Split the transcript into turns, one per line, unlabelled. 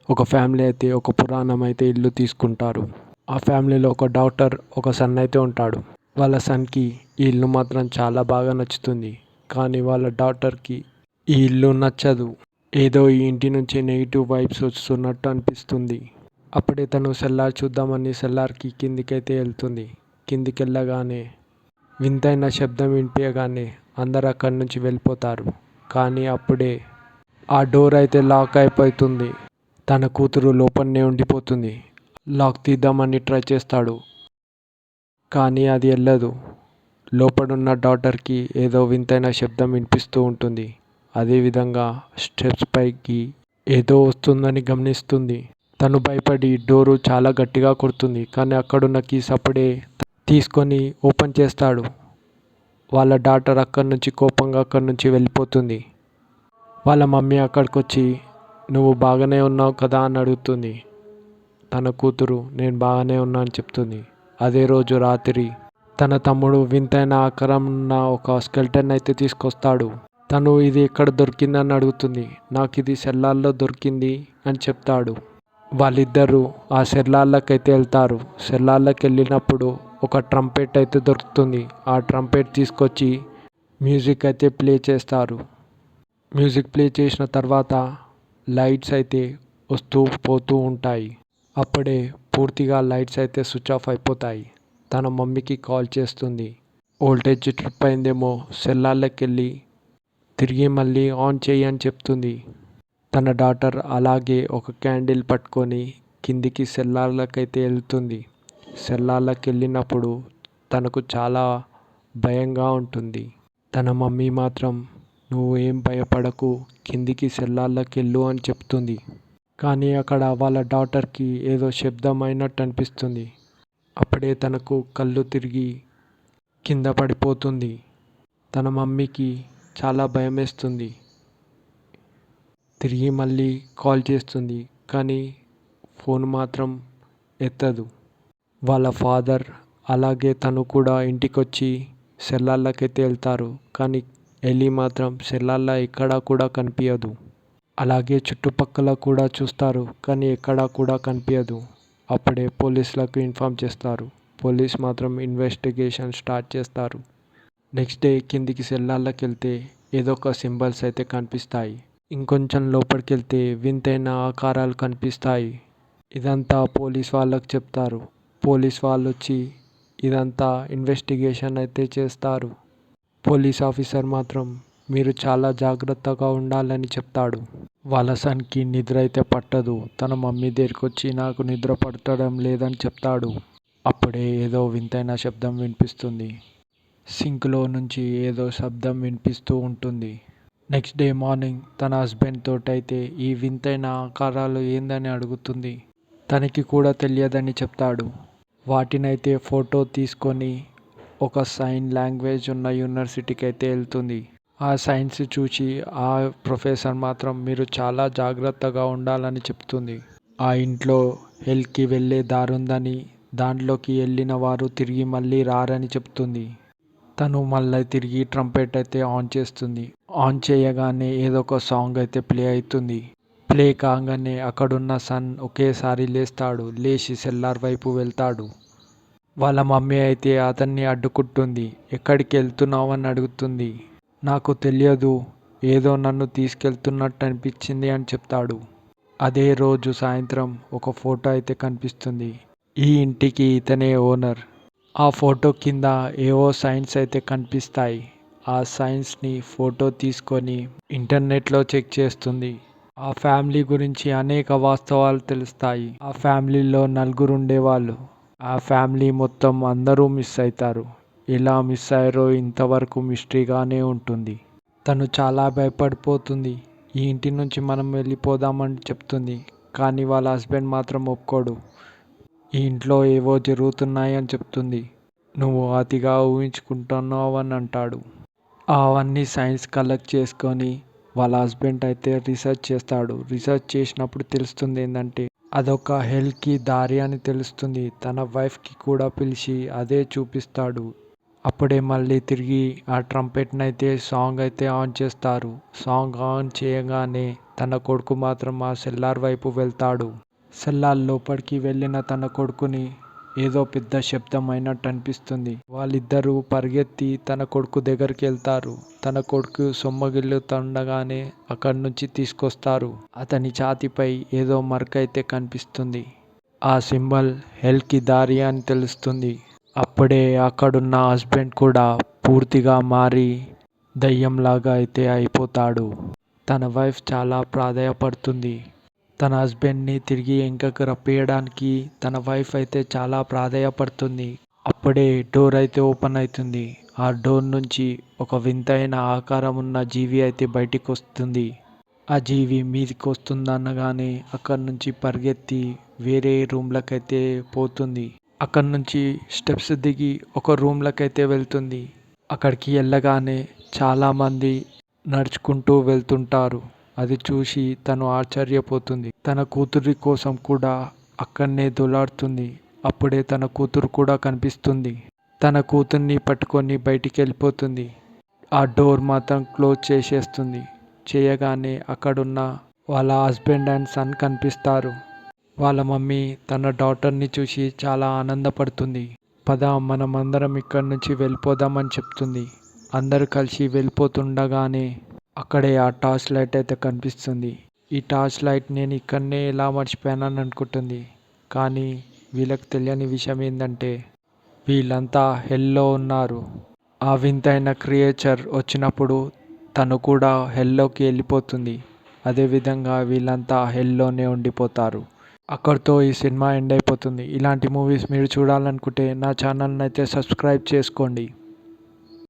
ఒక ఫ్యామిలీ అయితే ఒక పురాణం అయితే ఇల్లు తీసుకుంటారు. ఆ ఫ్యామిలీలో ఒక డాక్టర్ ఒక సన్ అయితే ఉంటాడు. వాళ్ళ సన్కి ఈ ఇల్లు మాత్రం చాలా బాగా నచ్చుతుంది. కానీ వాళ్ళ డాక్టర్కి ఈ ఇల్లు నచ్చదు. ఏదో ఈ ఇంటి నుంచి నెగిటివ్ వైబ్స్ వస్తున్నట్టు అనిపిస్తుంది. అప్పుడే తను సెల్లార్ చూద్దామని సెల్లార్కి కిందికైతే వెళ్తుంది. కిందికి వెళ్ళగానే వింతైన శబ్దం వినిపించగానే అందరు అక్కడి నుంచి వెళ్ళిపోతారు. కానీ అప్పుడే ఆ డోర్ అయితే లాక్ అయిపోతుంది. తన కూతురు లోపలనే ఉండిపోతుంది. లాక్ తీద్దామని ట్రై చేస్తాడు, కానీ అది వెళ్ళదు. లోపడున్న డాటర్కి ఏదో వింతైన శబ్దం వినిపిస్తూ ఉంటుంది. అదేవిధంగా స్టెప్స్ పైకి ఏదో వస్తుందని గమనిస్తుంది. తను భయపడి డోరు చాలా గట్టిగా కొడుతుంది. కానీ అక్కడున్న కీస్ అప్పుడే తీసుకొని ఓపెన్ చేస్తాడు. వాళ్ళ డాటర్ అక్కడి నుంచి కోపంగా అక్కడి నుంచి వెళ్ళిపోతుంది. వాళ్ళ మమ్మీ అక్కడికి వచ్చి నువ్వు బాగానే ఉన్నావు కదా అని అడుగుతుంది. తన కూతురు నేను బాగానే ఉన్నా అని చెప్తుంది. అదే రోజు రాత్రి తన తమ్ముడు వింతైన ఆకారం ఉన్న ఒక స్కెల్టన్ అయితే తీసుకొస్తాడు. తను ఇది ఎక్కడ దొరికిందని అడుగుతుంది. నాకు ఇది సెల్లార్లో దొరికింది అని చెప్తాడు. వాళ్ళిద్దరూ ఆ సెల్లార్లకైతే వెళ్తారు. సెల్లార్లకు వెళ్ళినప్పుడు ఒక ట్రంపెట్ అయితే దొరుకుతుంది. ఆ ట్రంపెట్ తీసుకొచ్చి మ్యూజిక్ అయితే ప్లే చేస్తారు. మ్యూజిక్ ప్లే చేసిన తర్వాత లైట్స్ అయితే వస్తూ పోతూ ఉంటాయి. అప్పుడే పూర్తిగా లైట్స్ అయితే స్విచ్ ఆఫ్ అయిపోతాయి. తన మమ్మీకి కాల్ చేస్తుంది. వోల్టేజ్ ట్రిప్ అయిందేమో, సెల్లార్లోకి వెళ్ళి తిరిగి మళ్ళీ ఆన్ చేయి అని చెప్తుంది. తన డాటర్ అలాగే ఒక క్యాండిల్ పట్టుకొని కిందికి సెల్లార్లకైతే వెళ్తుంది. సెల్లార్లకు వెళ్ళినప్పుడు తనకు చాలా భయంగా ఉంటుంది. తన మమ్మీ మాత్రం నువ్వు ఏం భయపడకు, కిందికి సెల్లార్లకు వెళ్ళు అని చెప్తుంది. కానీ అక్కడ వాళ్ళ డాటర్కి ఏదో శబ్దం అయినట్టు అనిపిస్తుంది. అప్పుడే తనకు కళ్ళు తిరిగి కింద పడిపోతుంది. తన మమ్మీకి చాలా భయం వేస్తుంది. తిరిగి మళ్ళీ కాల్ చేస్తుంది, కానీ ఫోన్ మాత్రం ఎత్తదు. వాళ్ళ ఫాదర్ అలాగే తను కూడా ఇంటికి వచ్చి సెల్లార్లకైతే వెళ్తారు. కానీ ఎలి మాత్రం సెల్లార్లో ఎక్కడా కూడా కనిపించదు. అలాగే చుట్టుపక్కల కూడా చూస్తారు, కానీ ఎక్కడా కూడా కనిపించదు. అప్పుడే పోలీసులకు ఇన్ఫామ్ చేస్తారు. పోలీస్ మాత్రం ఇన్వెస్టిగేషన్ స్టార్ట్ చేస్తారు. నెక్స్ట్ డే కిందికి సెల్లార్లకు వెళ్తే ఏదో ఒక సింబల్స్ అయితే కనిపిస్తాయి. ఇంకొంచెం లోపలికి వెళ్తే వింతైన ఆకారాలు కనిపిస్తాయి. ఇదంతా పోలీస్ వాళ్ళకు చెప్తారు. పోలీస్ వాళ్ళు వచ్చి ఇదంతా ఇన్వెస్టిగేషన్ అయితే చేస్తారు. పోలీస్ ఆఫీసర్ మాత్రం మీరు చాలా జాగ్రత్తగా ఉండాలని చెప్తాడు. వాళ్ళ సన్కి నిద్ర అయితే పట్టదు. తన మమ్మీ దగ్గరికి వచ్చి నాకు నిద్ర పట్టడం లేదని చెప్తాడు. అప్పుడే ఏదో వింతైన శబ్దం వినిపిస్తుంది. సింక్లో నుంచి ఏదో శబ్దం వినిపిస్తూ ఉంటుంది. నెక్స్ట్ డే మార్నింగ్ తన హస్బెండ్ తోటైతే ఈ వింతైన ఆకారాలు ఏందని అడుగుతుంది. తనకి కూడా తెలియదని చెప్తాడు. వాటినైతే ఫోటో తీసుకొని ఒక సైన్ లాంగ్వేజ్ ఉన్న యూనివర్సిటీకి అయితే వెళ్తుంది. ఆ సైన్స్ చూసి ఆ ప్రొఫెసర్ మాత్రం మీరు చాలా జాగ్రత్తగా ఉండాలని చెప్తుంది. ఆ ఇంట్లో హెల్కి వెళ్ళే దారుందని, దాంట్లోకి వెళ్ళిన వారు తిరిగి మళ్ళీ రారని చెప్తుంది. తను మళ్ళీ తిరిగి ట్రంపెట్ అయితే ఆన్ చేస్తుంది. ఆన్ చేయగానే ఏదో ఒక సాంగ్ అయితే ప్లే అవుతుంది. ప్లే కాగానే అక్కడున్న సన్ ఒకేసారి లేస్తాడు. లేచి సెల్లార్ వైపు వెళ్తాడు. వాళ్ళ మమ్మీ అయితే అతన్ని అడ్డుకుంటుంది. ఎక్కడికి వెళ్తున్నావు అని అడుగుతుంది. నాకు తెలియదు, ఏదో నన్ను తీసుకెళ్తున్నట్టు అనిపించింది అని చెప్తాడు. అదే రోజు సాయంత్రం ఒక ఫోటో అయితే కనిపిస్తుంది. ఈ ఇంటికి ఇతనే ఓనర్. ఆ ఫోటో కింద ఏవో సైన్స్ అయితే కనిపిస్తాయి. ఆ సైన్స్ని ఫోటో తీసుకొని ఇంటర్నెట్లో చెక్ చేస్తుంది. ఆ ఫ్యామిలీ గురించి అనేక వాస్తవాలు తెలుస్తాయి. ఆ ఫ్యామిలీలో నలుగురు ఉండేవాళ్ళు. ఆ ఫ్యామిలీ మొత్తం అందరూ మిస్ అవుతారు. ఎలా మిస్ అయ్యారో ఇంతవరకు మిస్టరీగానే ఉంటుంది. తను చాలా భయపడిపోతుంది. ఈ ఇంటి నుంచి మనం వెళ్ళిపోదామని చెప్తుంది. కానీ వాళ్ళ హస్బెండ్ మాత్రం ఒప్పుకోడు. ఈ ఇంట్లో ఏవో జరుగుతున్నాయి అని చెప్తుంది. నువ్వు అతిగా ఊహించుకుంటున్నావు అని అంటాడు. అవన్నీ సైన్స్ కలెక్ట్ చేసుకొని వాళ్ళ హస్బెండ్ అయితే రీసెర్చ్ చేస్తాడు. రీసెర్చ్ చేసినప్పుడు తెలుస్తుంది ఏంటంటే అదొక హెల్కి దారి అని తెలుస్తుంది. తన వైఫ్కి కూడా పిలిచి అదే చూపిస్తాడు. అప్పుడే మళ్ళీ తిరిగి ఆ ట్రంపెట్ని అయితే సాంగ్ అయితే ఆన్ చేస్తారు. సాంగ్ ఆన్ చేయగానే తన కొడుకు మాత్రం ఆ సెల్లార్ వైపు వెళ్తాడు. సెల్లార్ లోపలికి వెళ్ళిన తన కొడుకుని ఏదో పెద్ద శబ్దం అయినట్టు అనిపిస్తుంది. వాళ్ళిద్దరూ పరిగెత్తి తన కొడుకు దగ్గరికి వెళ్తారు. తన కొడుకు సొమ్మగిల్లుతుండగానే అక్కడి నుంచి తీసుకొస్తారు. అతని ఛాతీపై ఏదో మరక అయితే కనిపిస్తుంది. ఆ సింబల్ హెల్కి దారి అని తెలుస్తుంది. అప్పుడే అక్కడున్న హస్బెండ్ కూడా పూర్తిగా మారి దయ్యంలాగా అయితే అయిపోతాడు. తన వైఫ్ చాలా ప్రాధేయపడుతుంది. తన హస్బెండ్ని తిరిగి వెనకకు రప్పియడానికి తన వైఫ్ అయితే చాలా ప్రాధేయపడుతుంది. అప్పుడే డోర్ అయితే ఓపెన్ అవుతుంది. ఆ డోర్ నుంచి ఒక వింతైన ఆకారం ఉన్న జీవి అయితే బయటికి వస్తుంది. ఆ జీవి మీదికి వస్తుందనగానే అక్కడి నుంచి పరిగెత్తి వేరే రూమ్లకైతే పోతుంది. అక్కడి నుంచి స్టెప్స్ దిగి ఒక రూమ్లకైతే వెళ్తుంది. అక్కడికి వెళ్ళగానే చాలామంది నడుచుకుంటూ వెళ్తుంటారు. అది చూసి తను ఆశ్చర్యపోతుంది. తన కూతురి కోసం కూడా అక్కడనే దొలాడుతుంది. అప్పుడే తన కూతురు కూడా కనిపిస్తుంది. తన కూతుర్ని పట్టుకొని బయటికి వెళ్ళిపోతుంది. ఆ డోర్ మాత్రం క్లోజ్ చేసేస్తుంది. చేయగానే అక్కడున్న వాళ్ళ హస్బెండ్ అండ్ సన్ కనిపిస్తారు. వాళ్ళ మమ్మీ తన డాటర్ని చూసి చాలా ఆనందపడుతుంది. పద మనమందరం ఇక్కడి నుంచి వెళ్ళిపోదామని చెప్తుంది. అందరూ కలిసి వెళ్ళిపోతుండగానే అక్కడే ఆ టార్చ్ లైట్ అయితే కనిపిస్తుంది. ఈ టార్చ్ లైట్ నేను ఇక్కడనే ఎలా మర్చిపోయానని అనుకుంటుంది. కానీ వీళ్ళకి తెలియని విషయం ఏంటంటే వీళ్ళంతా హెల్లో ఉన్నారు. ఆ వింతైన క్రియేచర్ వచ్చినప్పుడు తను కూడా హెల్లోకి వెళ్ళిపోతుంది. అదేవిధంగా వీళ్ళంతా హెల్లోనే ఉండిపోతారు. అక్కడితో ఈ సినిమా ఎండ్ అయిపోతుంది. ఇలాంటి మూవీస్ మీరు చూడాలనుకుంటే నా ఛానల్ని అయితే సబ్స్క్రైబ్ చేసుకోండి.